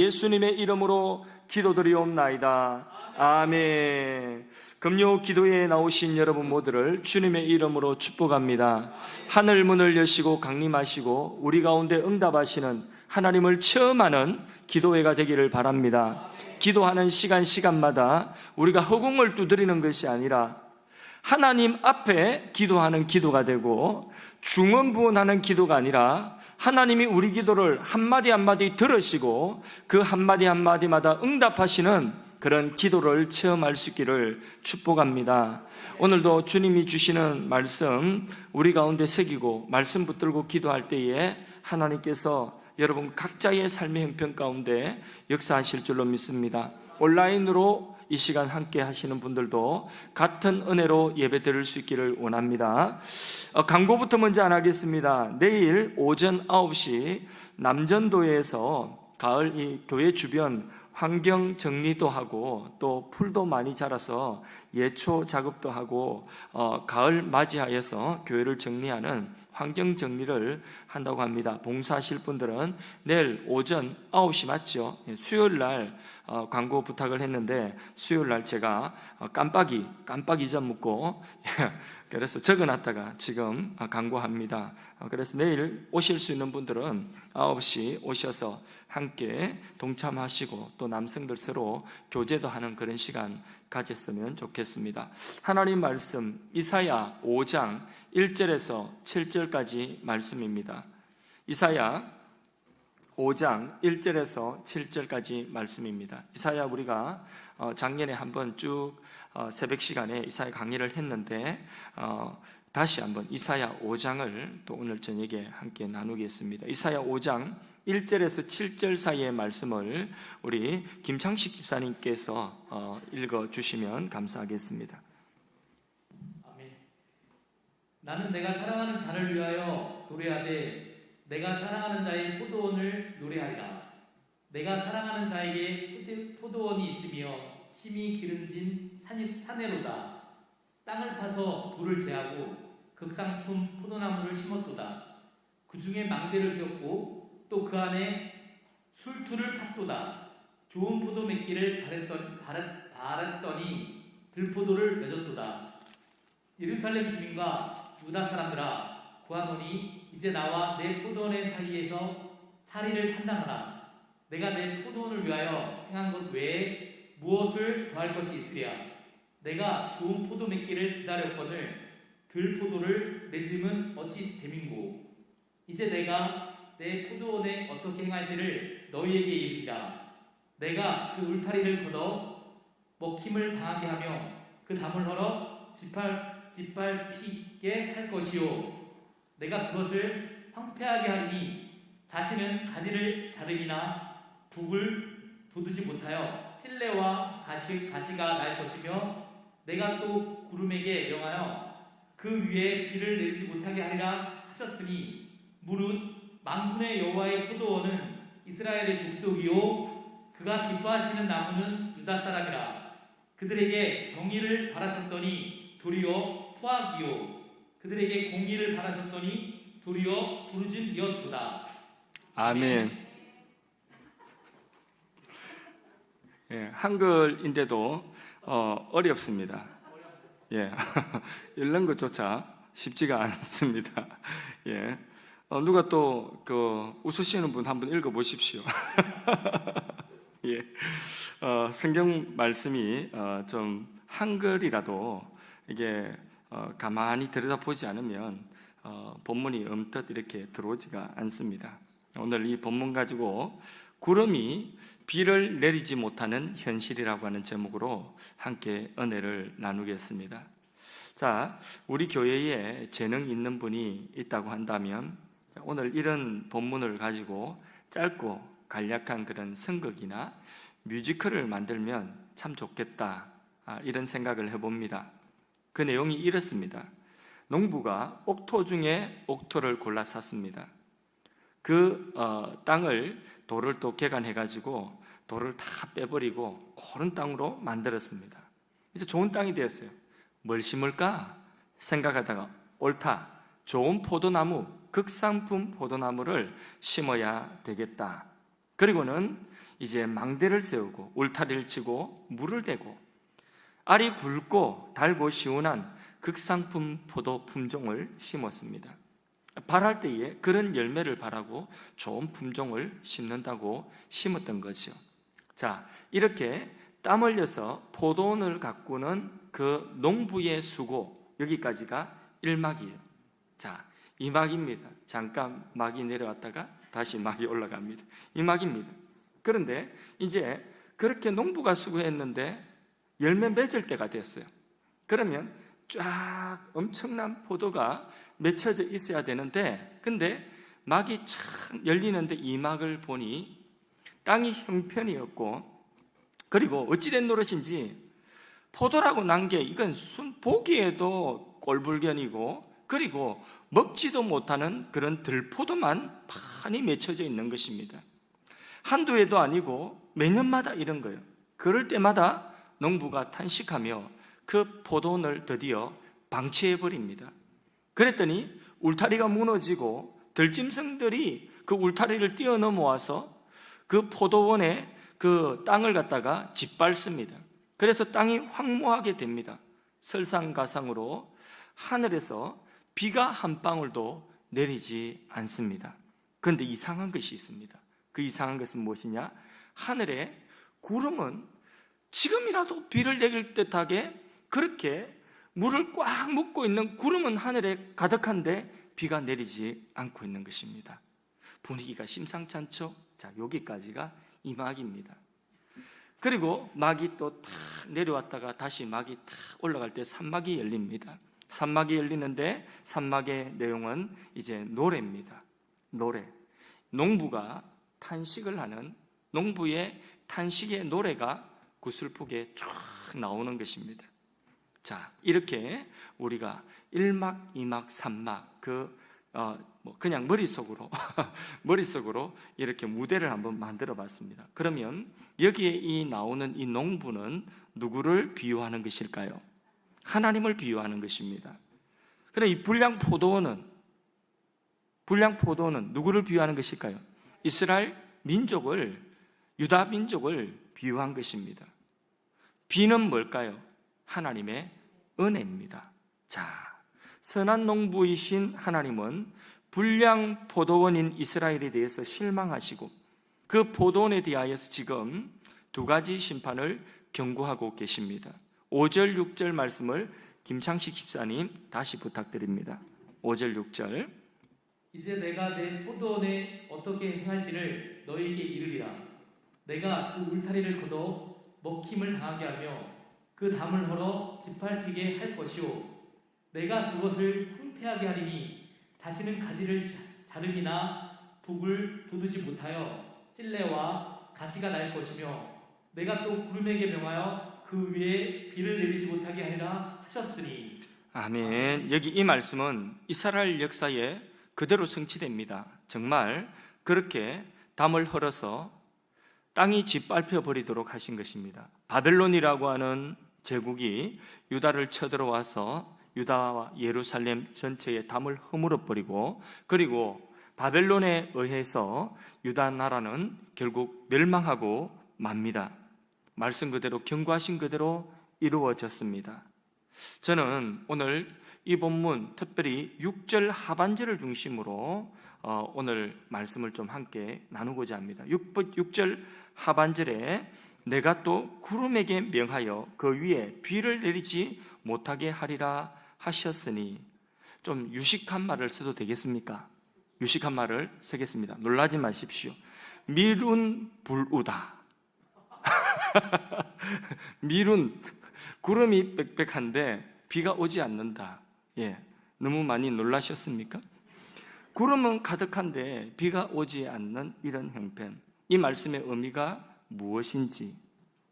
예수님의 이름으로 기도드리옵나이다. 아멘. 금요 기도에 나오신 여러분 모두를 주님의 이름으로 축복합니다. 하늘 문을 여시고 강림하시고 우리 가운데 응답하시는 하나님을 체험하는 기도회가 되기를 바랍니다. 기도하는 시간마다 우리가 허공을 두드리는 것이 아니라 하나님 앞에 기도하는 기도가 되고, 중언부언하는 기도가 아니라 하나님이 우리 기도를 한마디 한마디 들으시고 그 한마디 한마디마다 응답하시는 그런 기도를 체험할 수 있기를 축복합니다. 오늘도 주님이 주시는 말씀 우리 가운데 새기고 말씀 붙들고 기도할 때에 하나님께서 여러분 각자의 삶의 형편 가운데 역사하실 줄로 믿습니다. 온라인으로 이 시간 함께 하시는 분들도 같은 은혜로 예배 드릴 수 있기를 원합니다. 광고부터 먼저 안 하겠습니다. 내일 오전 9시 남전도에서 가을 이 교회 주변 환경 정리도 하고 또 풀도 많이 자라서 예초 작업도 하고 가을 맞이하여서 교회를 정리하는 환경 정리를 한다고 합니다. 봉사하실 분들은 내일 오전 9시 맞죠? 수요일 날 광고 부탁을 했는데 수요일 날 제가 깜빡이 잊어먹고 그래서 적어놨다가 지금 광고합니다. 그래서 내일 오실 수 있는 분들은 9시 오셔서 함께 동참하시고 또 남성들 서로 교제도 하는 그런 시간 가졌으면 좋겠습니다. 하나님 말씀 이사야 5장 1절에서 7절까지 말씀입니다. 이사야 5장 1절에서 7절까지 말씀입니다. 이사야 우리가 작년에 한번 쭉 새벽 시간에 이사야 강의를 했는데 다시 한번 이사야 5장을 또 오늘 저녁에 함께 나누겠습니다. 이사야 5장 1절에서 7절 사이의 말씀을 우리 김창식 집사님께서 읽어주시면 감사하겠습니다. 아멘. 나는 내가 사랑하는 자를 위하여 노래하되 내가 사랑하는 자의 포도원을 노래하리라. 내가 사랑하는 자에게 포도원이 있으며 심히 기름진 산에로다. 땅을 파서 돌을 제하고 극상품 포도나무를 심었도다. 그 중에 망대를 세웠고 또 그 안에 술투를 팠도다. 좋은 포도 맺기를 바랐더니 들포도를 맺었도다. 예루살렘 주민과 유다 사람들아 구하노니 이제 나와 내 포도원의 사이에서 사리를 판단하라. 내가 내 포도원을 위하여 행한 것 외에 무엇을 더할 것이 있으랴. 내가 좋은 포도 맺기를 기다렸거늘 들포도를 맺음은 어찌 됨인고. 이제 내가 내 포도원에 어떻게 행할지를 너희에게 이르리라. 내가 그 울타리를 걷어 먹힘을 당하게 하며 그 담을 헐어 짓밟히게 할 것이요. 내가 그것을 황폐하게 하리니 다시는 가지를 자름이나 북을 돋우지 못하여 찔레와 가시가 날 것이며 내가 또 구름에게 명하여 그 위에 비를 내리지 못하게 하리라 하셨으니 무릇 만군의 여호와의 포도원은 이스라엘의 족속이요 그가 기뻐하시는 나무는 유다 사람이라. 그들에게 정의를 바라셨더니 도리어 포악이요 그들에게 공의를 바라셨더니 도리어 부르짖이었도다. 아멘. 예, 한글인데도 어렵습니다. 예, 읽는 것조차 쉽지가 않습니다. 예, 누가 또 웃으시는 분 한번 읽어보십시오. 예, 성경 말씀이 좀 한글이라도 이게 가만히 들여다보지 않으면 본문이 엄뜻 이렇게 들어오지가 않습니다. 오늘 이 본문 가지고 구름이 비를 내리지 못하는 현실이라고 하는 제목으로 함께 은혜를 나누겠습니다. 자, 우리 교회에 재능 있는 분이 있다고 한다면 오늘 이런 본문을 가지고 짧고 간략한 그런 선극이나 뮤지컬을 만들면 참 좋겠다, 이런 생각을 해봅니다. 그 내용이 이렇습니다. 농부가 옥토 중에 옥토를 골라 샀습니다. 그 땅을 돌을 또 개간해가지고 돌을 다 빼버리고 고른 땅으로 만들었습니다. 이제 좋은 땅이 되었어요. 뭘 심을까 생각하다가 옳다, 좋은 포도나무, 극상품 포도나무를 심어야 되겠다. 그리고는 이제 망대를 세우고 울타리를 치고 물을 대고 알이 굵고 달고 시원한 극상품 포도 품종을 심었습니다. 발할 때에 그런 열매를 발하고 좋은 품종을 심는다고 심었던 거죠. 자, 이렇게 땀 흘려서 포도원을 가꾸는 그 농부의 수고, 여기까지가 1막이에요. 자, 2막입니다. 잠깐 막이 내려왔다가 다시 막이 올라갑니다. 2막입니다. 그런데 이제 그렇게 농부가 수고했는데 열매 맺을 때가 됐어요. 그러면 쫙 엄청난 포도가 맺혀져 있어야 되는데, 근데 막이 참 열리는데 이 막을 보니 땅이 형편이었고, 그리고 어찌된 노릇인지 포도라고 난 게 이건 보기에도 꼴불견이고, 그리고 먹지도 못하는 그런 들포도만 많이 맺혀져 있는 것입니다. 한두 해도 아니고 매년마다 이런 거예요. 그럴 때마다 농부가 탄식하며 그 포도원을 드디어 방치해버립니다. 그랬더니 울타리가 무너지고 들짐승들이 그 울타리를 뛰어넘어와서 그 포도원의 그 땅을 갖다가 짓밟습니다. 그래서 땅이 황무하게 됩니다. 설상가상으로 하늘에서 비가 한 방울도 내리지 않습니다. 그런데 이상한 것이 있습니다. 그 이상한 것은 무엇이냐? 하늘에 구름은 지금이라도 비를 내릴 듯하게 그렇게 물을 꽉 묶고 있는 구름은 하늘에 가득한데 비가 내리지 않고 있는 것입니다. 분위기가 심상치 않죠? 자, 여기까지가 이 막입니다. 그리고 막이 또 탁 내려왔다가 다시 막이 탁 올라갈 때 3막이 열립니다. 3막이 열리는데 3막의 내용은 이제 노래입니다. 노래. 농부가 탄식을 하는 농부의 탄식의 노래가 구슬프게 쫙 나오는 것입니다. 자, 이렇게 우리가 1막, 2막, 3막 그냥 머릿속으로 이렇게 무대를 한번 만들어 봤습니다. 그러면 여기에 나오는 이 농부는 누구를 비유하는 것일까요? 하나님을 비유하는 것입니다. 그럼 이 불량 포도원은 누구를 비유하는 것일까요? 이스라엘 민족을, 유다 민족을 비유한 것입니다. 비는 뭘까요? 하나님의 은혜입니다. 자, 선한 농부이신 하나님은 불량 포도원인 이스라엘에 대해서 실망하시고 그 포도원에 대하여서 지금 두 가지 심판을 경고하고 계십니다. 5절 6절 말씀을 김창식 집사님 다시 부탁드립니다. 5절 6절. 이제 내가 내 포도원에 어떻게 행할지를 너희에게 이르리라. 내가 그 울타리를 걷어 먹힘을 당하게 하며 그 담을 헐어 짓밟히게 할 것이요, 내가 그것을 황폐하게 하리니 다시는 가지를 자름이나 북을 돋우지 못하여 찔레와 가시가 날 것이며, 내가 또 구름에게 명하여 그 위에 비를 내리지 못하게 하리라 하셨으니. 아멘. 여기 이 말씀은 이스라엘 역사에 그대로 성취됩니다. 정말 그렇게 담을 헐어서 땅이 짓밟혀 버리도록 하신 것입니다. 바벨론이라고 하는 제국이 유다를 쳐들어와서 유다와 예루살렘 전체에 담을 허물어 버리고, 그리고 바벨론에 의해서 유다 나라는 결국 멸망하고 맙니다. 말씀 그대로, 경고하신 그대로 이루어졌습니다. 저는 오늘 이 본문, 특별히 6절 하반절을 중심으로 오늘 말씀을 좀 함께 나누고자 합니다. 6절 하반절에 내가 또 구름에게 명하여 그 위에 비를 내리지 못하게 하리라 하셨으니, 좀 유식한 말을 써도 되겠습니까? 유식한 말을 쓰겠습니다. 놀라지 마십시오. 미룬 불우다. 미룬, 구름이 빽빽한데 비가 오지 않는다. 예, 너무 많이 놀라셨습니까? 구름은 가득한데 비가 오지 않는 이런 형편, 이 말씀의 의미가 무엇인지,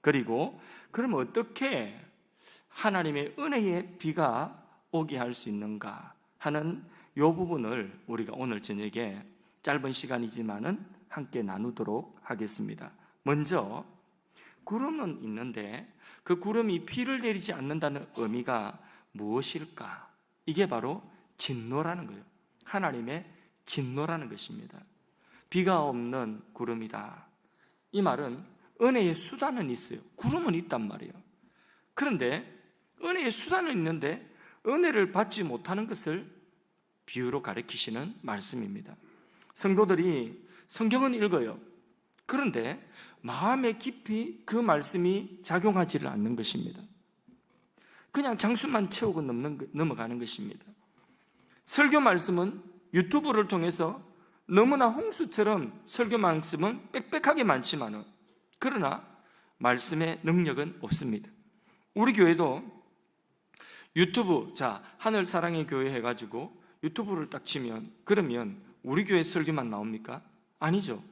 그리고 그럼 어떻게 하나님의 은혜의 비가 오게 할 수 있는가 하는 이 부분을 우리가 오늘 저녁에 짧은 시간이지만은 함께 나누도록 하겠습니다. 먼저 구름은 있는데 그 구름이 비를 내리지 않는다는 의미가 무엇일까? 이게 바로 진노라는 거예요. 하나님의 진노라는 것입니다. 비가 없는 구름이다. 이 말은 은혜의 수단은 있어요. 구름은 있단 말이에요. 그런데 은혜의 수단은 있는데 은혜를 받지 못하는 것을 비유로 가리키시는 말씀입니다. 성도들이 성경은 읽어요. 그런데 마음에 깊이 그 말씀이 작용하지를 않는 것입니다. 그냥 장수만 채우고 넘어가는 것입니다. 설교 말씀은 유튜브를 통해서 너무나 홍수처럼 설교 말씀은 빽빽하게 많지만 그러나 말씀의 능력은 없습니다. 우리 교회도 유튜브, 하늘사랑의 교회 해가지고 유튜브를 딱 치면 그러면 우리 교회 설교만 나옵니까? 아니죠.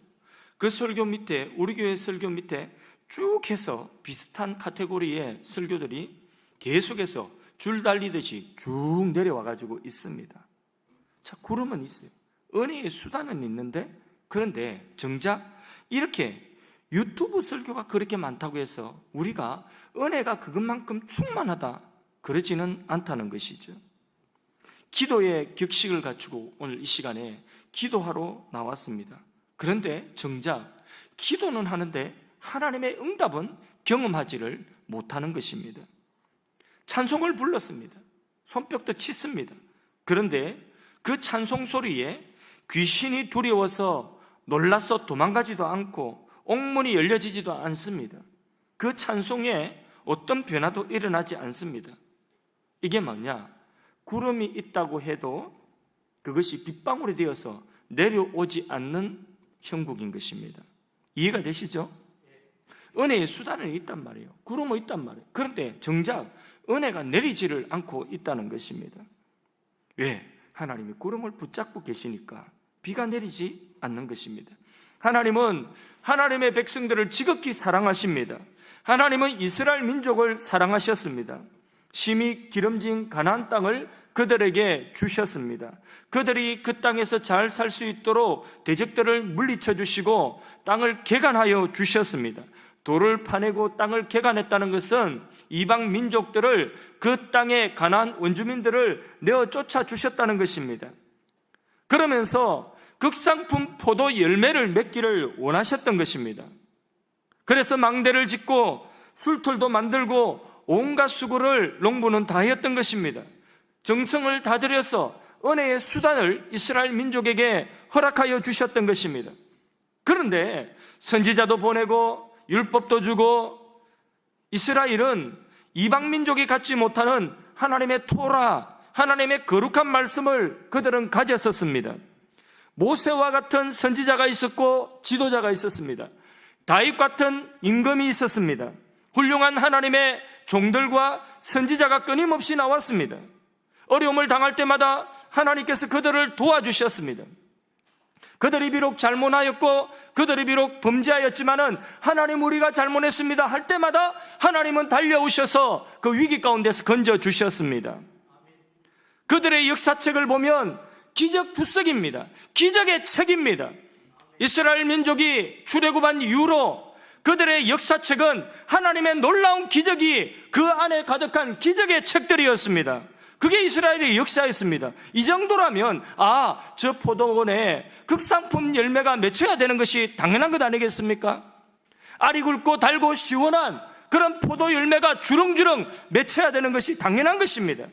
그 설교 밑에, 우리 교회 설교 밑에 쭉 해서 비슷한 카테고리의 설교들이 계속해서 줄 달리듯이 쭉 내려와가지고 있습니다. 자, 구름은 있어요. 은혜의 수단은 있는데, 그런데 정작 이렇게 유튜브 설교가 그렇게 많다고 해서 우리가 은혜가 그것만큼 충만하다, 그러지는 않다는 것이죠. 기도의 격식을 갖추고 오늘 이 시간에 기도하러 나왔습니다. 그런데 정작 기도는 하는데 하나님의 응답은 경험하지를 못하는 것입니다. 찬송을 불렀습니다. 손뼉도 쳤습니다. 그런데 그 찬송 소리에 귀신이 두려워서 놀라서 도망가지도 않고 옥문이 열려지지도 않습니다. 그 찬송에 어떤 변화도 일어나지 않습니다. 이게 뭐냐? 구름이 있다고 해도 그것이 빗방울이 되어서 내려오지 않는 형국인 것입니다. 이해가 되시죠? 은혜의 수단은 있단 말이에요. 구름은 있단 말이에요. 그런데 정작 은혜가 내리지를 않고 있다는 것입니다. 왜? 하나님이 구름을 붙잡고 계시니까 비가 내리지 않는 것입니다. 하나님은 하나님의 백성들을 지극히 사랑하십니다. 하나님은 이스라엘 민족을 사랑하셨습니다. 심히 기름진 가나안 땅을 그들에게 주셨습니다. 그들이 그 땅에서 잘 살 수 있도록 대적들을 물리쳐 주시고 땅을 개간하여 주셨습니다. 돌을 파내고 땅을 개간했다는 것은 이방 민족들을 그 땅의 가나안 원주민들을 내어 쫓아 주셨다는 것입니다. 그러면서 극상품 포도 열매를 맺기를 원하셨던 것입니다. 그래서 망대를 짓고 술틀도 만들고 온갖 수고를 농부는 다 했던 것입니다. 정성을 다 들여서 은혜의 수단을 이스라엘 민족에게 허락하여 주셨던 것입니다. 그런데 선지자도 보내고 율법도 주고 이스라엘은 이방 민족이 갖지 못하는 하나님의 토라, 하나님의 거룩한 말씀을 그들은 가졌었습니다. 모세와 같은 선지자가 있었고 지도자가 있었습니다. 다윗 같은 임금이 있었습니다. 훌륭한 하나님의 종들과 선지자가 끊임없이 나왔습니다. 어려움을 당할 때마다 하나님께서 그들을 도와주셨습니다. 그들이 비록 잘못하였고 그들이 비록 범죄하였지만은 하나님 우리가 잘못했습니다 할 때마다 하나님은 달려오셔서 그 위기 가운데서 건져주셨습니다. 그들의 역사책을 보면 기적투석입니다. 기적의 책입니다. 이스라엘 민족이 출애굽한 이후로 그들의 역사책은 하나님의 놀라운 기적이 그 안에 가득한 기적의 책들이었습니다. 그게 이스라엘의 역사였습니다. 이 정도라면 저 포도원에 극상품 열매가 맺혀야 되는 것이 당연한 것 아니겠습니까? 알이 굵고 달고 시원한 그런 포도 열매가 주렁주렁 맺혀야 되는 것이 당연한 것입니다.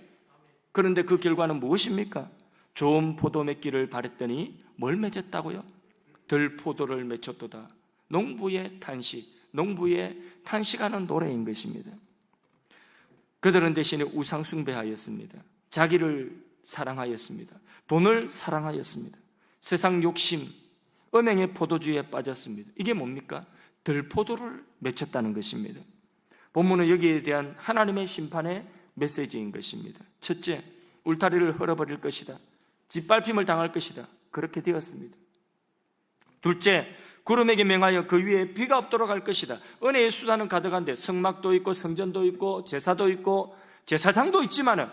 그런데 그 결과는 무엇입니까? 좋은 포도 맺기를 바랬더니 뭘 맺었다고요? 들포도를 맺혔도다. 농부의 탄식하는 노래인 것입니다. 그들은 대신에 우상 숭배하였습니다. 자기를 사랑하였습니다. 돈을 사랑하였습니다. 세상 욕심, 음행의 포도주의에 빠졌습니다. 이게 뭡니까? 들포도를 맺혔다는 것입니다. 본문은 여기에 대한 하나님의 심판의 메시지인 것입니다. 첫째, 울타리를 헐어버릴 것이다. 짓밟힘을 당할 것이다. 그렇게 되었습니다. 둘째, 구름에게 명하여 그 위에 비가 없도록 할 것이다. 은혜의 수단은 가득한데 성막도 있고 성전도 있고 제사도 있고 제사장도 있지만은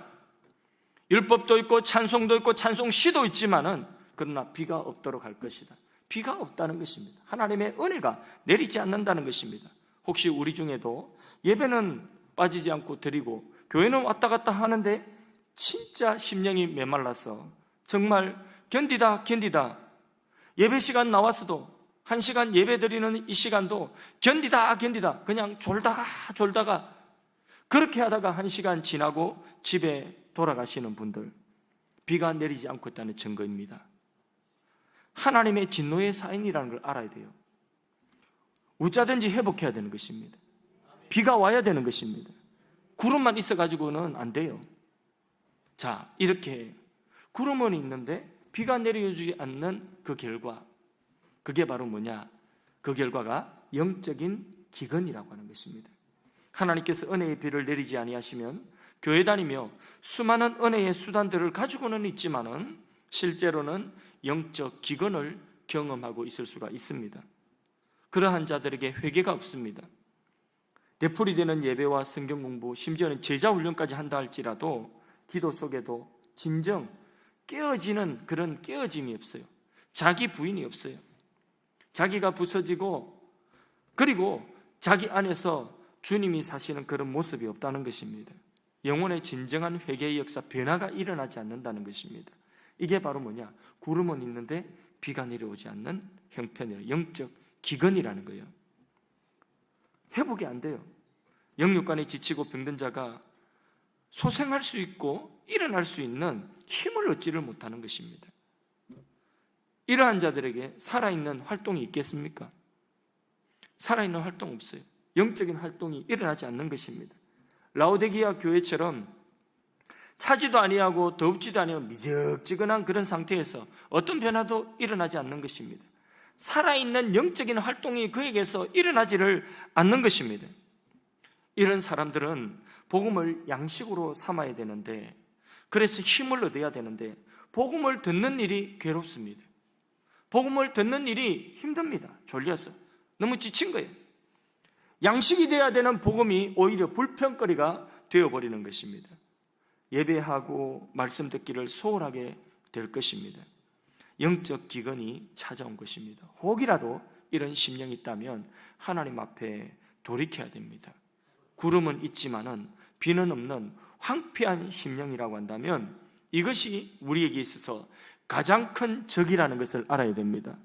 율법도 있고 찬송도 있고 찬송시도 있지만은 그러나 비가 없도록 할 것이다. 비가 없다는 것입니다. 하나님의 은혜가 내리지 않는다는 것입니다. 혹시 우리 중에도 예배는 빠지지 않고 드리고 교회는 왔다 갔다 하는데 진짜 심령이 메말라서 정말 견디다 예배 시간 나와서도 1시간 예배 드리는 이 시간도 견디다 그냥 졸다가 그렇게 하다가 1시간 지나고 집에 돌아가시는 분들, 비가 내리지 않고 있다는 증거입니다. 하나님의 진노의 사인이라는 걸 알아야 돼요. 어쩌든지 회복해야 되는 것입니다. 비가 와야 되는 것입니다. 구름만 있어가지고는 안 돼요. 자, 이렇게 구름은 있는데 비가 내려주지 않는 그 결과, 그게 바로 뭐냐? 그 결과가 영적인 기근이라고 하는 것입니다. 하나님께서 은혜의 비를 내리지 아니하시면 교회 다니며 수많은 은혜의 수단들을 가지고는 있지만은 실제로는 영적 기근을 경험하고 있을 수가 있습니다. 그러한 자들에게 회개가 없습니다. 되풀이 되는 예배와 성경 공부, 심지어는 제자 훈련까지 한다 할지라도 기도 속에도 진정 깨어지는 그런 깨어짐이 없어요. 자기 부인이 없어요. 자기가 부서지고 그리고 자기 안에서 주님이 사시는 그런 모습이 없다는 것입니다. 영혼의 진정한 회개의 역사, 변화가 일어나지 않는다는 것입니다. 이게 바로 뭐냐? 구름은 있는데 비가 내려오지 않는 형편이에요. 영적 기근이라는 거예요. 회복이 안 돼요. 영육간에 지치고 병든 자가 소생할 수 있고 일어날 수 있는 힘을 얻지를 못하는 것입니다. 이러한 자들에게 살아있는 활동이 있겠습니까? 살아있는 활동 없어요. 영적인 활동이 일어나지 않는 것입니다. 라오디게아 교회처럼 차지도 아니하고 덥지도 아니하고 미적지근한 그런 상태에서 어떤 변화도 일어나지 않는 것입니다. 살아있는 영적인 활동이 그에게서 일어나지를 않는 것입니다. 이런 사람들은 복음을 양식으로 삼아야 되는데, 그래서 힘을 얻어야 되는데 복음을 듣는 일이 괴롭습니다. 복음을 듣는 일이 힘듭니다. 졸려서 너무 지친 거예요. 양식이 되어야 되는 복음이 오히려 불평거리가 되어버리는 것입니다. 예배하고 말씀 듣기를 소홀하게 될 것입니다. 영적 기근이 찾아온 것입니다. 혹이라도 이런 심령이 있다면 하나님 앞에 돌이켜야 됩니다. 구름은 있지만은 비는 없는 황폐한 심령이라고 한다면 이것이 우리에게 있어서 가장 큰 적이라는 것을 알아야 됩니다.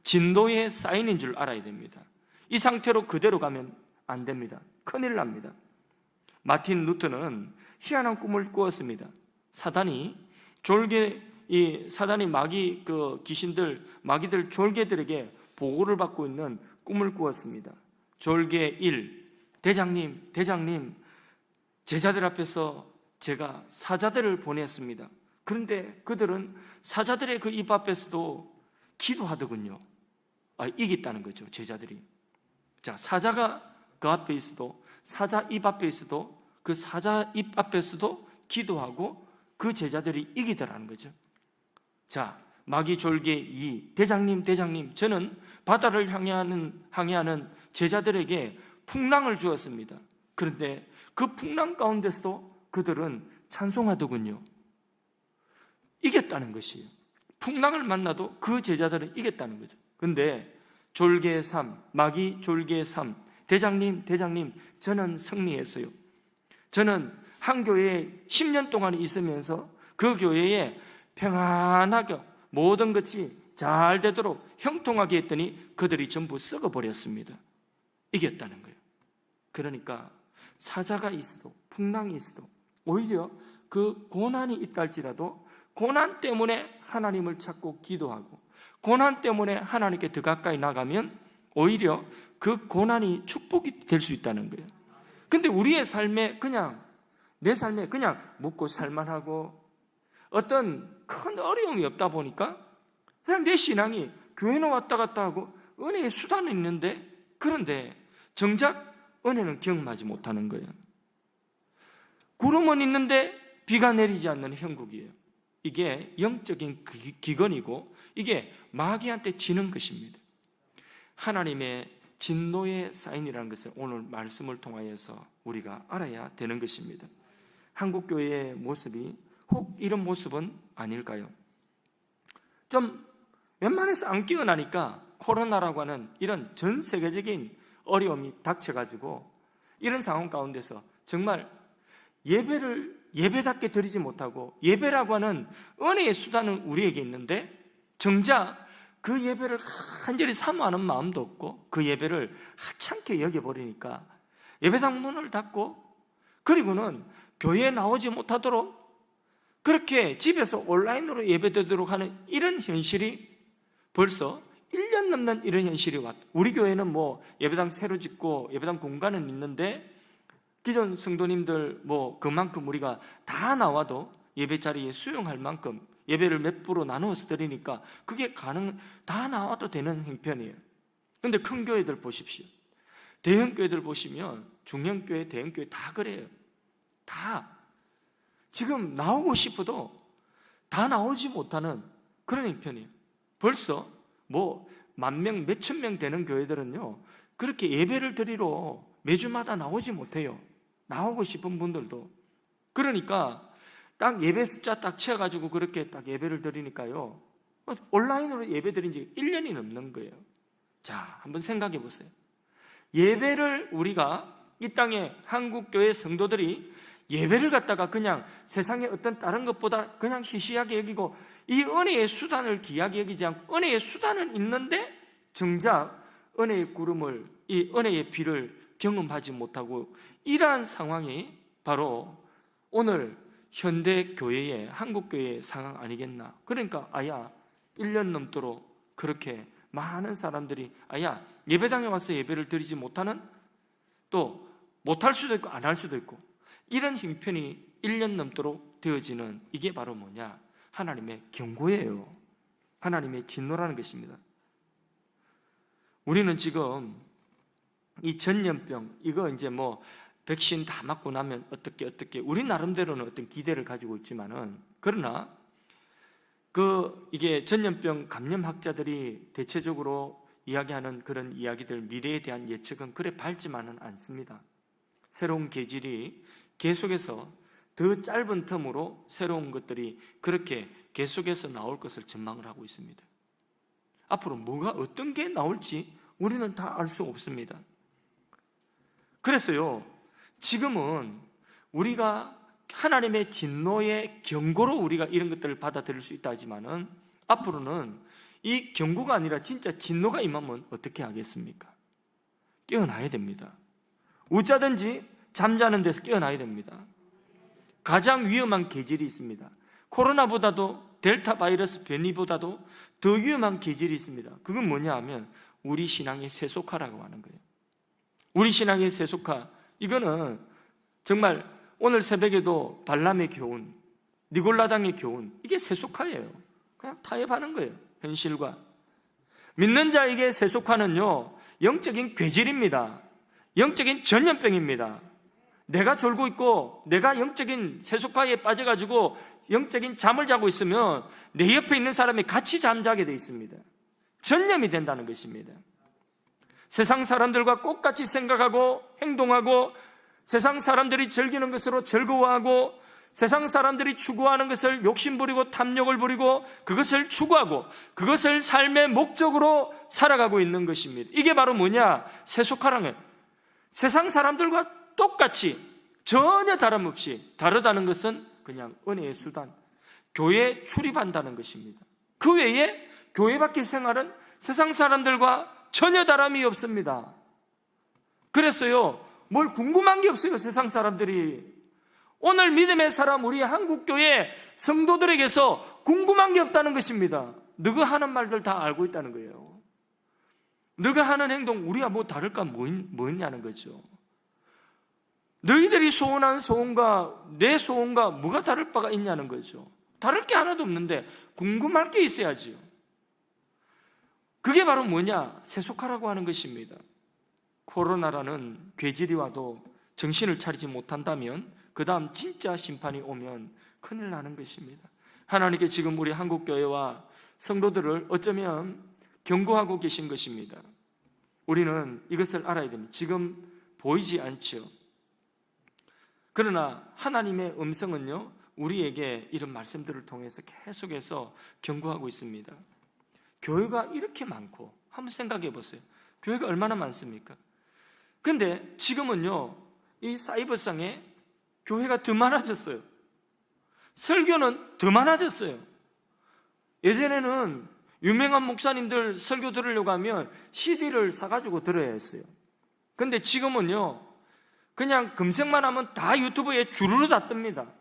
진노의 사인인 줄 알아야 됩니다. 이 상태로 그대로 가면 안 됩니다. 큰일 납니다. 마틴 루터는 희한한 꿈을 꾸었습니다. 사단이 마귀들 졸개들에게 보고를 받고 있는 꿈을 꾸었습니다. 졸개 1, 대장님, 제자들 앞에서 제가 사자들을 보냈습니다. 그런데 그들은 사자들의 그 입 앞에서도 기도하더군요. 이겼다는 거죠, 제자들이. 자, 사자가 그 앞에 있어도, 사자 입 앞에 있어도, 그 사자 입 앞에서도 기도하고 그 제자들이 이기더라는 거죠. 자, 마귀 졸개 2, 대장님, 저는 바다를 항해하는 제자들에게 풍랑을 주었습니다. 그런데 그 풍랑 가운데서도 그들은 찬송하더군요. 이겼다는 것이에요. 풍랑을 만나도 그 제자들은 이겼다는 거죠. 그런데 졸개 3, 마귀 졸개 3, 대장님, 저는 승리했어요. 저는 한 교회에 10년 동안 있으면서 그 교회에 평안하게 모든 것이 잘 되도록 형통하게 했더니 그들이 전부 썩어버렸습니다. 이겼다는 거예요. 그러니까 사자가 있어도 풍랑이 있어도 오히려 그 고난이 있다 할지라도 고난 때문에 하나님을 찾고 기도하고 고난 때문에 하나님께 더 가까이 나가면 오히려 그 고난이 축복이 될 수 있다는 거예요. 근데 우리의 삶에 내 삶에 그냥 묵고 살만하고 어떤 큰 어려움이 없다 보니까 그냥 내 신앙이 교회는 왔다 갔다 하고 은혜의 수단은 있는데, 그런데 정작 은혜는 경험하지 못하는 거예요. 구름은 있는데 비가 내리지 않는 형국이에요. 이게 영적인 기근이고 이게 마귀한테 지는 것입니다. 하나님의 진노의 사인이라는 것을 오늘 말씀을 통하여서 우리가 알아야 되는 것입니다. 한국교회의 모습이 혹 이런 모습은 아닐까요? 좀 웬만해서 안 깨어나니까 코로나라고 하는 이런 전 세계적인 어려움이 닥쳐가지고 이런 상황 가운데서 정말 예배를 예배답게 드리지 못하고 예배라고 하는 은혜의 수단은 우리에게 있는데 정작 그 예배를 간절히 사모하는 마음도 없고 그 예배를 하찮게 여겨버리니까 예배당 문을 닫고 그리고는 교회에 나오지 못하도록 그렇게 집에서 온라인으로 예배드리도록 하는 이런 현실이 벌써 1년 넘는 이런 현실이 왔다. 우리 교회는 뭐 예배당 새로 짓고 예배당 공간은 있는데 기존 성도님들 뭐 그만큼 우리가 다 나와도 예배 자리에 수용할 만큼 예배를 몇 부로 나누어서 드리니까 그게 다 나와도 되는 형편이에요. 그런데 큰 교회들 보십시오. 대형 교회들 보시면 중형 교회, 대형 교회 다 그래요. 다 지금 나오고 싶어도 다 나오지 못하는 그런 형편이에요. 벌써 뭐 10,000명, 몇천 명 되는 교회들은요 그렇게 예배를 드리러 매주마다 나오지 못해요. 나오고 싶은 분들도. 그러니까 딱 예배 숫자 딱 채워가지고 그렇게 딱 예배를 드리니까요 온라인으로 예배 드린 지 1년이 넘는 거예요. 자, 한번 생각해 보세요. 예배를 우리가 이 땅에 한국교회 성도들이 예배를 갖다가 그냥 세상의 어떤 다른 것보다 그냥 시시하게 여기고 이 은혜의 수단을 귀하게 여기지 않고 은혜의 수단은 있는데 정작 은혜의 구름을, 이 은혜의 비를 경험하지 못하고 이러한 상황이 바로 오늘 현대 교회의 한국교회의 상황 아니겠나. 그러니까 1년 넘도록 그렇게 많은 사람들이 예배당에 와서 예배를 드리지 못하는, 또 못할 수도 있고 안 할 수도 있고 이런 형편이 1년 넘도록 되어지는, 이게 바로 뭐냐? 하나님의 경고예요. 하나님의 진노라는 것입니다. 우리는 지금 이 전염병, 이거 이제 뭐 백신 다 맞고 나면 어떻게 우리 나름대로는 어떤 기대를 가지고 있지만은, 그러나 이게 전염병 감염학자들이 대체적으로 이야기하는 그런 이야기들, 미래에 대한 예측은 그래 밝지만은 않습니다. 새로운 계절이 계속해서 더 짧은 텀으로 새로운 것들이 그렇게 계속해서 나올 것을 전망을 하고 있습니다. 앞으로 어떤 게 나올지 우리는 다 알 수 없습니다. 그래서요, 지금은 우리가 하나님의 진노의 경고로 우리가 이런 것들을 받아들일 수 있다 하지만은, 앞으로는 이 경고가 아니라 진짜 진노가 임하면 어떻게 하겠습니까? 깨어나야 됩니다. 웃자든지 잠자는 데서 깨어나야 됩니다. 가장 위험한 계절이 있습니다. 코로나보다도 델타 바이러스 변이보다도 더 위험한 계절이 있습니다. 그건 뭐냐 하면 우리 신앙의 세속화라고 하는 거예요. 우리 신앙의 세속화, 이거는 정말 오늘 새벽에도 발람의 교훈, 니골라당의 교훈, 이게 세속화예요. 그냥 타협하는 거예요. 현실과. 믿는 자에게 세속화는요, 영적인 괴질입니다. 영적인 전염병입니다. 내가 졸고 있고 내가 영적인 세속화에 빠져가지고 영적인 잠을 자고 있으면 내 옆에 있는 사람이 같이 잠자게 돼 있습니다. 전염이 된다는 것입니다. 세상 사람들과 똑같이 생각하고 행동하고, 세상 사람들이 즐기는 것으로 즐거워하고, 세상 사람들이 추구하는 것을 욕심부리고 탐욕을 부리고 그것을 추구하고 그것을 삶의 목적으로 살아가고 있는 것입니다. 이게 바로 뭐냐? 세속화라는 거예요. 세상 사람들과 똑같이 전혀 다름없이, 다르다는 것은 그냥 은혜의 수단, 교회에 출입한다는 것입니다. 그 외에 교회 밖의 생활은 세상 사람들과 전혀 다름이 없습니다. 그래서요, 뭘 궁금한 게 없어요. 세상 사람들이. 오늘 믿음의 사람, 우리 한국교회 성도들에게서 궁금한 게 없다는 것입니다. 너가 하는 말들 다 알고 있다는 거예요. 너가 하는 행동, 우리가 뭐 다를까 뭐있냐는 거죠. 너희들이 소원한 소원과 내 소원과 뭐가 다를 바가 있냐는 거죠. 다를 게 하나도 없는데 궁금할 게 있어야지요. 그게 바로 뭐냐? 세속화라고 하는 것입니다. 코로나라는 괴질이 와도 정신을 차리지 못한다면 그 다음 진짜 심판이 오면 큰일 나는 것입니다. 하나님께 지금 우리 한국교회와 성도들을 어쩌면 경고하고 계신 것입니다. 우리는 이것을 알아야 됩니다. 지금 보이지 않죠. 그러나 하나님의 음성은요, 우리에게 이런 말씀들을 통해서 계속해서 경고하고 있습니다. 교회가 이렇게 많고, 한번 생각해 보세요. 교회가 얼마나 많습니까? 근데 지금은요, 이 사이버상에 교회가 더 많아졌어요. 설교는 더 많아졌어요. 예전에는 유명한 목사님들 설교 들으려고 하면 CD를 사가지고 들어야 했어요. 근데 지금은요, 그냥 검색만 하면 다 유튜브에 주르르 다 뜹니다.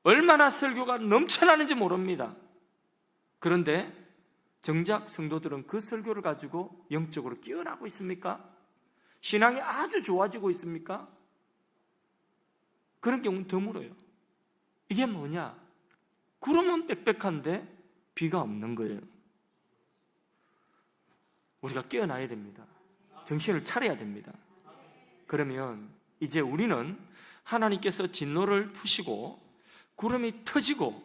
얼마나 설교가 넘쳐나는지 모릅니다. 그런데 정작 성도들은 그 설교를 가지고 영적으로 깨어나고 있습니까? 신앙이 아주 좋아지고 있습니까? 그런 경우는 드물어요. 이게 뭐냐? 구름은 빽빽한데 비가 없는 거예요. 우리가 깨어나야 됩니다. 정신을 차려야 됩니다. 그러면 이제 우리는 하나님께서 진노를 푸시고 구름이 터지고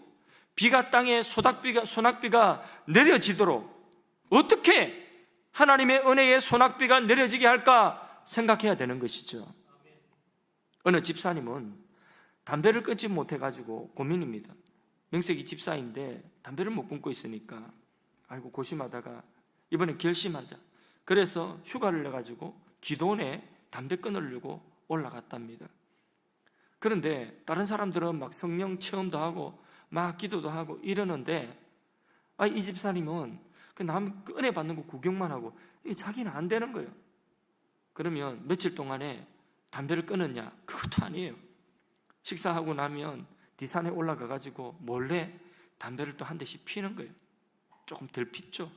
비가 땅에 소낙비가 내려지도록 어떻게 하나님의 은혜의 소낙비가 내려지게 할까 생각해야 되는 것이죠. 어느 집사님은 담배를 끊지 못해가지고 고민입니다. 명색이 집사인데 담배를 못 끊고 있으니까 아이고 고심하다가 이번에 결심하자. 그래서 휴가를 내가지고 기도원에 담배 끊으려고 올라갔답니다. 그런데 다른 사람들은 막 성령 체험도 하고 막 기도도 하고 이러는데 이 집사님은 남 은혜 받는 거 구경만 하고 자기는 안 되는 거예요. 그러면 며칠 동안에 담배를 끊었냐? 그것도 아니에요. 식사하고 나면 뒷산에 올라가가지고 몰래 담배를 또 한 대씩 피는 거예요. 조금 덜 폈죠.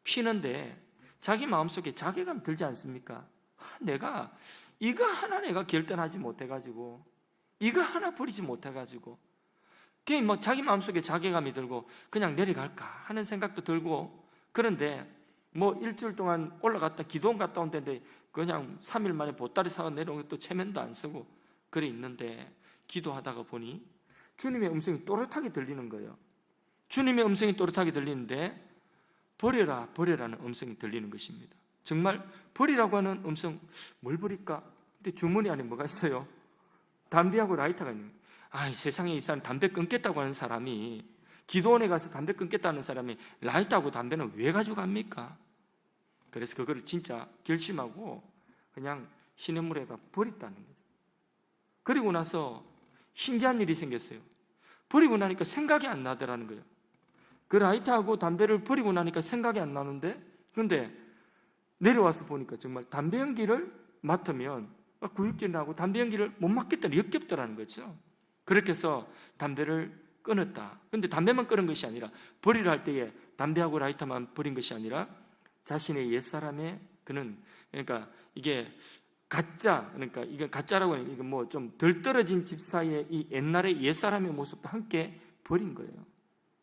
피는데 자기 마음속에 자괴감 들지 않습니까? 내가 이거 하나 내가 결단하지 못해가지고 이거 하나 버리지 못해가지고 뭐 자기 마음속에 자괴감이 들고 그냥 내려갈까 하는 생각도 들고 그런데 뭐 일주일 동안 올라갔다 기도원 갔다 온 데인데 그냥 3일 만에 보따리 사가 내려온 것도 체면도 안 쓰고 그래 있는데 기도하다가 보니 주님의 음성이 또렷하게 들리는 거예요. 주님의 음성이 또렷하게 들리는데 버려라 버려라는 음성이 들리는 것입니다. 정말 버리라고 하는 음성, 뭘 버릴까? 근데 주머니 안에 뭐가 있어요? 담배하고 라이터가 있는 거예요. 세상에 이 사람 담배 끊겠다고 하는 사람이 기도원에 가서 담배 끊겠다는 사람이 라이터하고 담배는 왜 가져갑니까? 그래서 그거를 진짜 결심하고 그냥 시냇물에다 버렸다는 거죠. 그리고 나서 신기한 일이 생겼어요. 버리고 나니까 생각이 안 나더라는 거예요. 그 라이터하고 담배를 버리고 나니까 생각이 안 나는데 그런데 내려와서 보니까 정말 담배 연기를 맡으면 구역질 나고 담배 연기를 못 맡겠다는 역겹더라는 거죠. 그렇게 해서 담배를 끊었다. 그런데 담배만 끊은 것이 아니라 버리려 할 때에 담배하고 라이터만 버린 것이 아니라 자신의 옛사람의 그러니까 이게 가짜, 그러니까 이게 가짜라고 하는 이게 뭐 좀 덜 떨어진 집 사이에 이 옛날의 옛사람의 모습도 함께 버린 거예요.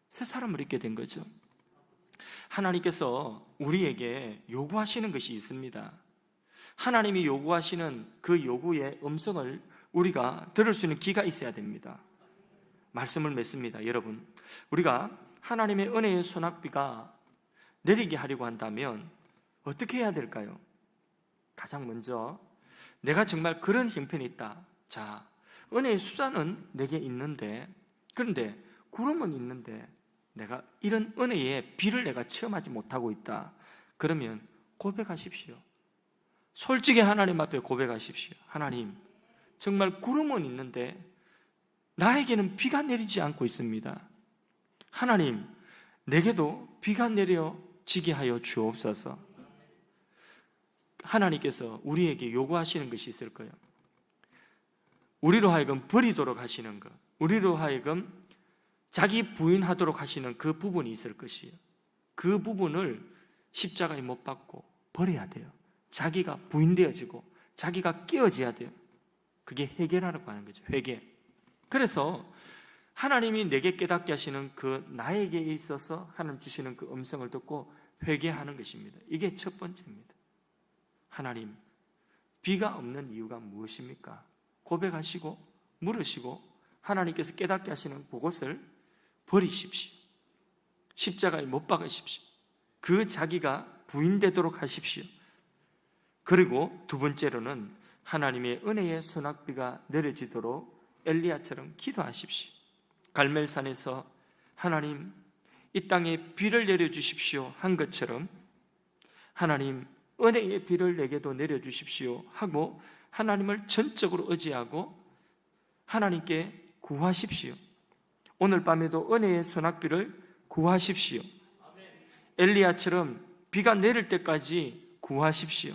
새 사람을 입게 된 거죠. 하나님께서 우리에게 요구하시는 것이 있습니다. 하나님이 요구하시는 그 요구의 음성을 우리가 들을 수 있는 귀가 있어야 됩니다. 말씀을 맺습니다. 여러분, 우리가 하나님의 은혜의 소낙비가 내리게 하려고 한다면 어떻게 해야 될까요? 가장 먼저 내가 정말 그런 형편이 있다. 자, 은혜의 수단은 내게 있는데 그런데 구름은 있는데 내가 이런 은혜의 비를 내가 체험하지 못하고 있다. 그러면 고백하십시오. 솔직히 하나님 앞에 고백하십시오. 하나님, 정말 구름은 있는데 나에게는 비가 내리지 않고 있습니다. 하나님, 내게도 비가 내려지게 하여 주옵소서. 하나님께서 우리에게 요구하시는 것이 있을 거예요. 우리로 하여금 버리도록 하시는 것, 우리로 하여금 자기 부인하도록 하시는 그 부분이 있을 것이에요. 그 부분을 십자가에 못 박고 버려야 돼요. 자기가 부인되어지고 자기가 깨어져야 돼요. 그게 회개라고 하는 거죠. 회개. 그래서 하나님이 내게 깨닫게 하시는 그 나에게 있어서 하나님 주시는 그 음성을 듣고 회개하는 것입니다. 이게 첫 번째입니다. 하나님, 비가 없는 이유가 무엇입니까? 고백하시고 물으시고 하나님께서 깨닫게 하시는 그것을 버리십시오. 십자가에 못 박으십시오. 그 자기가 부인되도록 하십시오. 그리고 두 번째로는 하나님의 은혜의 소낙비가 내려지도록 엘리야처럼 기도하십시오. 갈멜산에서 하나님, 이 땅에 비를 내려주십시오 한 것처럼 하나님, 은혜의 비를 내게도 내려주십시오 하고 하나님을 전적으로 의지하고 하나님께 구하십시오. 오늘 밤에도 은혜의 소낙비를 구하십시오. 엘리야처럼 비가 내릴 때까지 구하십시오.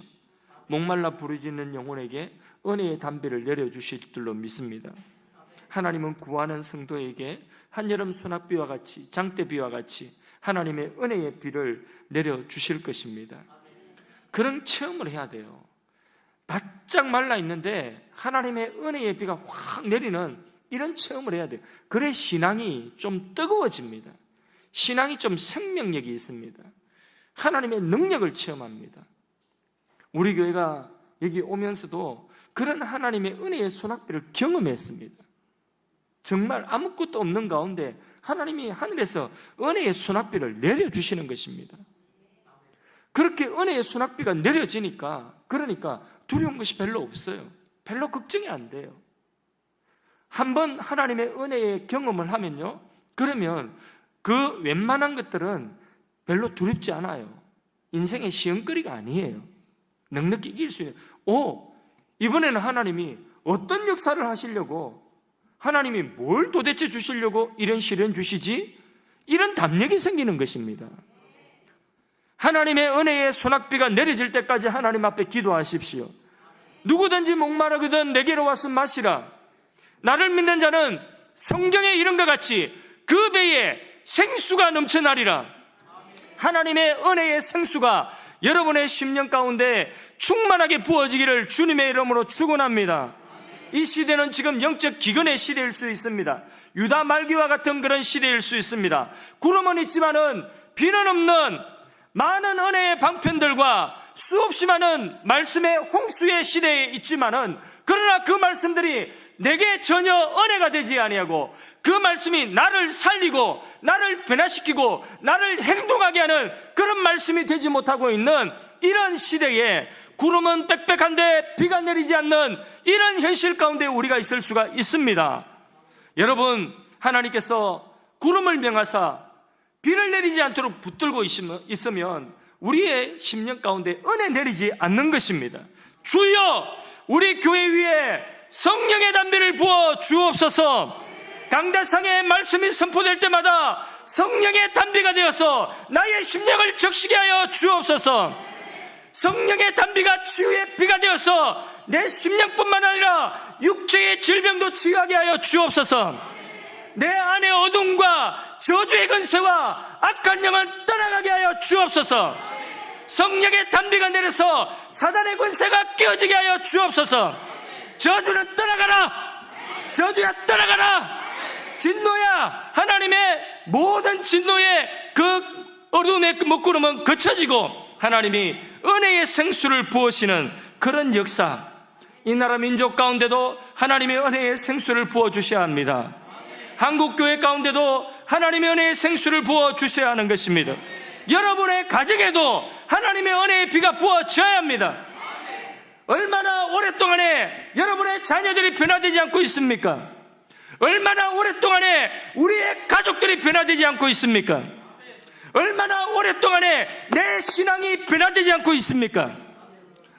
목말라 부르짖는 영혼에게 은혜의 담비를 내려주실 줄로 믿습니다. 하나님은 구하는 성도에게 한여름 소낙비와 같이, 장대비와 같이 하나님의 은혜의 비를 내려주실 것입니다. 그런 체험을 해야 돼요. 바짝 말라 있는데 하나님의 은혜의 비가 확 내리는 이런 체험을 해야 돼요. 그래 신앙이 좀 뜨거워집니다. 신앙이 좀 생명력이 있습니다. 하나님의 능력을 체험합니다. 우리 교회가 여기 오면서도 그런 하나님의 은혜의 소낙비를 경험했습니다. 정말 아무것도 없는 가운데 하나님이 하늘에서 은혜의 소낙비를 내려주시는 것입니다. 그렇게 은혜의 소낙비가 내려지니까, 그러니까 두려운 것이 별로 없어요. 별로 걱정이 안 돼요. 한번 하나님의 은혜의 경험을 하면요, 그러면 그 웬만한 것들은 별로 두렵지 않아요. 인생의 시험거리가 아니에요. 넉넉히 이길 수 있는, 이번에는 하나님이 어떤 역사를 하시려고, 하나님이 뭘 도대체 주시려고 이런 시련 주시지? 이런 담력이 생기는 것입니다. 하나님의 은혜의 소낙비가 내려질 때까지 하나님 앞에 기도하십시오. 누구든지 목마르거든 내게로 와서 마시라. 나를 믿는 자는 성경에 이런 것 같이 그 배에 생수가 넘쳐나리라. 하나님의 은혜의 생수가 여러분의 심령 가운데 충만하게 부어지기를 주님의 이름으로 축원합니다. 이 시대는 지금 영적 기근의 시대일 수 있습니다. 유다 말기와 같은 그런 시대일 수 있습니다. 구름은 있지만은 비는 없는 많은 은혜의 방편들과 수없이 많은 말씀의 홍수의 시대에 있지만은, 그러나 그 말씀들이 내게 전혀 은혜가 되지 아니하고 그 말씀이 나를 살리고 나를 변화시키고 나를 행동하게 하는 그런 말씀이 되지 못하고 있는 이런 시대에 구름은 빽빽한데 비가 내리지 않는 이런 현실 가운데 우리가 있을 수가 있습니다. 여러분, 하나님께서 구름을 명하사 비를 내리지 않도록 붙들고 있으면 우리의 심령 가운데 은혜 내리지 않는 것입니다. 주여, 우리 교회 위에 성령의 담비를 부어 주옵소서. 강대상의 말씀이 선포될 때마다 성령의 담비가 되어서 나의 심령을 적시게 하여 주옵소서. 성령의 담비가 치유의 비가 되어서 내 심령뿐만 아니라 육체의 질병도 치유하게 하여 주옵소서. 내 안의 어둠과 저주의 근세와 악한 영은 떠나가게 하여 주옵소서. 성령의 담비가 내려서 사단의 권세가 깨어지게 하여 주옵소서. 저주는 떠나가라. 저주야 떠나가라. 진노야, 하나님의 모든 진노의 그 어둠의 먹구름은 거쳐지고 하나님이 은혜의 생수를 부으시는 그런 역사, 이 나라 민족 가운데도 하나님의 은혜의 생수를 부어주셔야 합니다. 한국교회 가운데도 하나님의 은혜의 생수를 부어주셔야 하는 것입니다. 여러분의 가정에도 하나님의 은혜의 비가 부어져야 합니다. 얼마나 오랫동안에 여러분의 자녀들이 변화되지 않고 있습니까? 얼마나 오랫동안에 우리의 가족들이 변화되지 않고 있습니까? 얼마나 오랫동안에 내 신앙이 변화되지 않고 있습니까?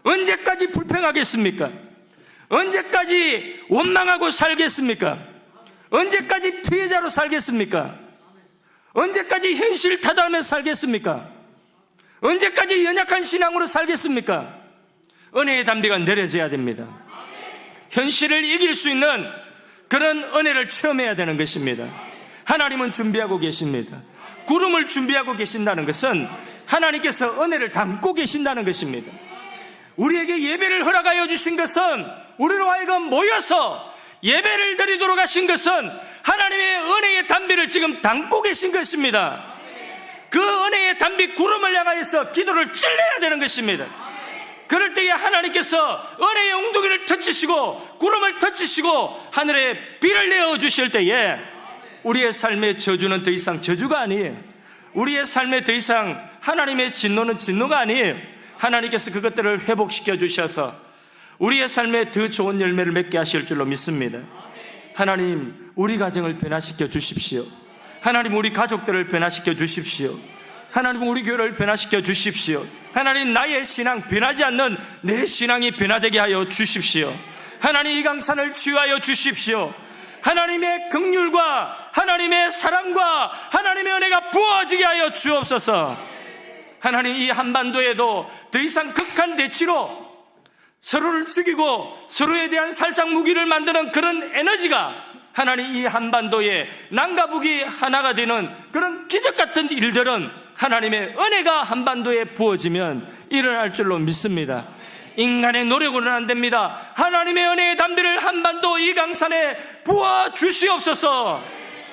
언제까지 불평하겠습니까? 언제까지 원망하고 살겠습니까? 언제까지 피해자로 살겠습니까? 언제까지 현실 타당하며 살겠습니까? 언제까지 연약한 신앙으로 살겠습니까? 은혜의 담비가 내려져야 됩니다. 현실을 이길 수 있는 그런 은혜를 체험해야 되는 것입니다. 하나님은 준비하고 계십니다. 구름을 준비하고 계신다는 것은 하나님께서 은혜를 담고 계신다는 것입니다. 우리에게 예배를 허락하여 주신 것은, 우리로 하여금 모여서 예배를 드리도록 하신 것은 하나님의 은혜의 담비를 지금 담고 계신 것입니다. 그 은혜의 담비 구름을 향하여서 기도를 찔러야 되는 것입니다. 그럴 때에 하나님께서 은혜의 웅덩이를 터치시고 구름을 터치시고 하늘에 비를 내어주실 때에 우리의 삶의 저주는 더 이상 저주가 아니에요. 우리의 삶에 더 이상 하나님의 진노는 진노가 아니에요. 하나님께서 그것들을 회복시켜 주셔서 우리의 삶에 더 좋은 열매를 맺게 하실 줄로 믿습니다. 하나님, 우리 가정을 변화시켜 주십시오. 하나님, 우리 가족들을 변화시켜 주십시오. 하나님, 우리 교회를 변화시켜 주십시오. 하나님, 나의 신앙 변하지 않는 내 신앙이 변화되게 하여 주십시오. 하나님, 이 강산을 치유하여 주십시오. 하나님의 긍휼과 하나님의 사랑과 하나님의 은혜가 부어지게 하여 주옵소서. 하나님, 이 한반도에도 더 이상 극한 대치로 서로를 죽이고 서로에 대한 살상 무기를 만드는 그런 에너지가 하나님, 이 한반도에 남과 북이 하나가 되는 그런 기적 같은 일들은 하나님의 은혜가 한반도에 부어지면 일어날 줄로 믿습니다. 인간의 노력으로는 안 됩니다. 하나님의 은혜의 담비를 한반도 이 강산에 부어 주시옵소서.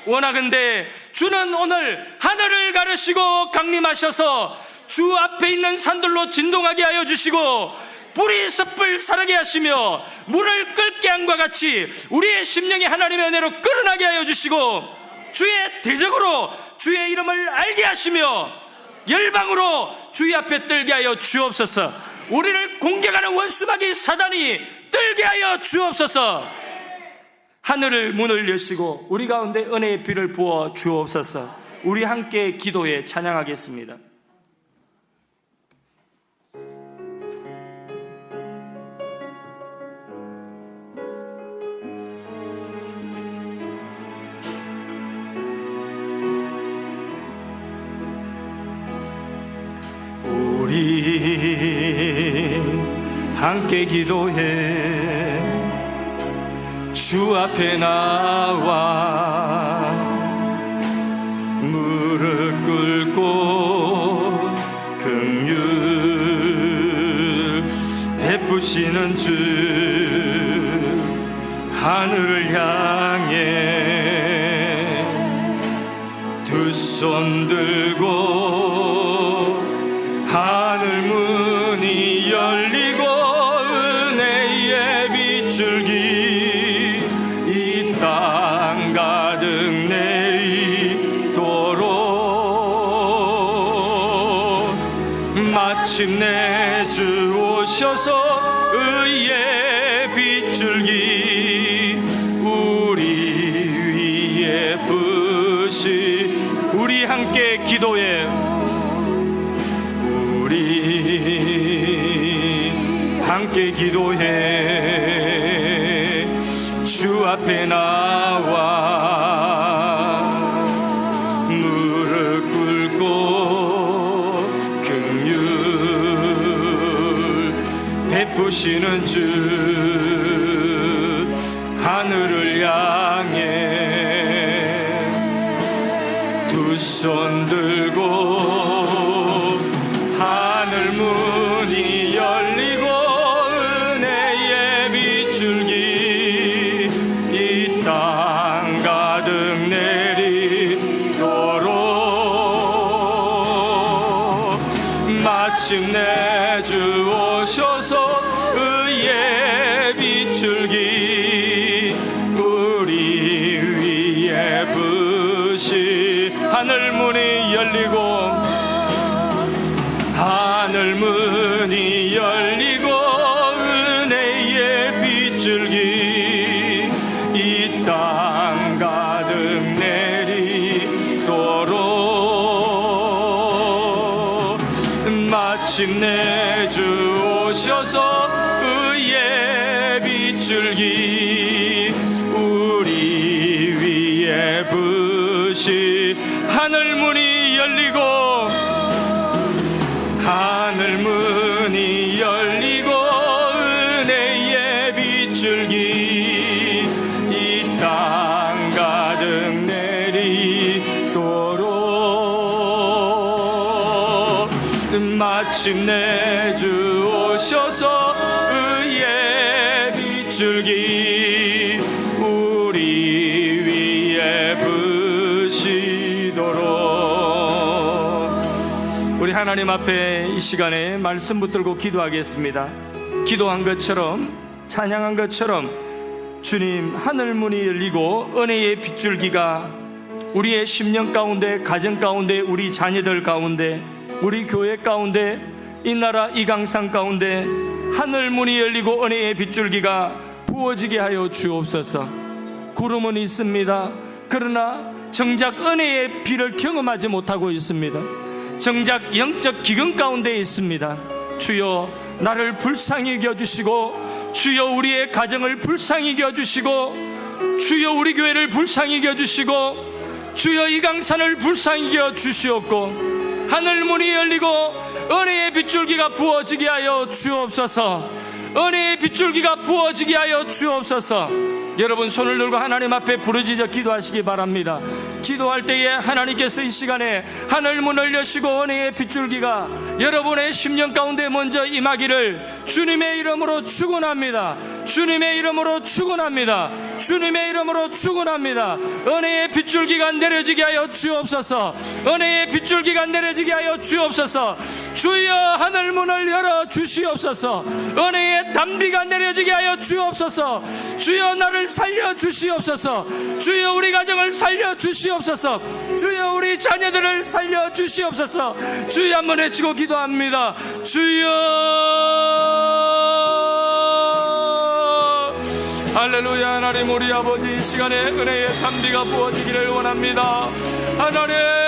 원하건대 주는 오늘 하늘을 가르시고 강림하셔서 주 앞에 있는 산들로 진동하게 하여 주시고 불이 섣불 사르게 하시며 물을 끓게 함과 같이 우리의 심령이 하나님의 은혜로 끓어나게 하여 주시고 주의 대적으로 주의 이름을 알게 하시며 열방으로 주의 앞에 떨게 하여 주옵소서. 우리를 공격하는 원수마귀 사단이 떨게 하여 주옵소서. 하늘을 문을 여시고 우리 가운데 은혜의 비를 부어 주옵소서. 우리 함께 기도에 찬양하겠습니다. 우리 함께 기도해 주 앞에 나와 무릎 꿇고 긍휼 베푸시는 주 하늘을 향해 두 손 들고 하늘 문이 열리고 은혜의 빗줄기 이 땅 가득 내리도록 마침내 주 오셔서 의의 빗줄기 우리 위에 부시. 우리 함께 기도해. 함께 기도해 주 앞에 나와 무릎 꿇고 긍휼 베푸시는 주 하늘을 향해 두 손 들고 하늘 문이 열리고 마침내 주 오셔서 의의 빗줄기 우리 위에 부시. 하늘 문이 열리고 하늘 문이 열리고 은혜의 빗줄기 이 땅 가득 내리도록 마침내 주 오셔서 의의 빗줄기 우리 위에 부시. 하늘 문이 열리고 하늘 문이 열리고 은혜의 빗줄기 이 땅 가득 내리도록 마침내 주 오셔서 의의 빗줄기 우리 위에 부시도록. 우리 하나님 앞에 이 시간에 말씀 붙들고 기도하겠습니다. 기도한 것처럼 찬양한 것처럼 주님, 하늘 문이 열리고 은혜의 빗줄기가 우리의 심령 가운데, 가정 가운데, 우리 자녀들 가운데, 우리 교회 가운데, 이 나라 이 강산 가운데 하늘 문이 열리고 은혜의 빗줄기가 부어지게 하여 주옵소서. 구름은 있습니다. 그러나 정작 은혜의 비를 경험하지 못하고 있습니다. 정작 영적 기근 가운데 있습니다. 주여, 나를 불쌍히 여겨주시고 주여, 우리의 가정을 불쌍히 여겨주시고 주여, 우리 교회를 불쌍히 여겨주시고 주여, 이 강산을 불쌍히 여겨주시옵고 하늘 문이 열리고 은혜의 빗줄기가 부어지게 하여 주옵소서. 은혜의 빗줄기가 부어지게 하여 주옵소서. 여러분 손을 들고 하나님 앞에 부르짖어 기도하시기 바랍니다. 기도할 때에 하나님께서 이 시간에 하늘 문을 여시고 은혜의 빗줄기가 여러분의 심령 가운데 먼저 임하기를 주님의 이름으로 축원합니다. 주님의 이름으로 축원합니다. 주님의 이름으로 축원합니다. 은혜의 빗줄기가 내려지게 하여 주옵소서. 은혜의 빗줄기가 내려지게 하여 주옵소서. 주여 하늘 문을 열어 주시옵소서. 은혜의 담비가 내려지게 하여 주옵소서. 주여 나를 살려 주시옵소서. 주여 우리 가정을 살려 주시옵소서. 주여 우리 자녀들을 살려 주시옵소서. 주여 한번 외치고 기도합니다. 주여 할렐루야. 하나님 우리 아버지 이 시간에 은혜의 담비가 부어지기를 원합니다. 하나님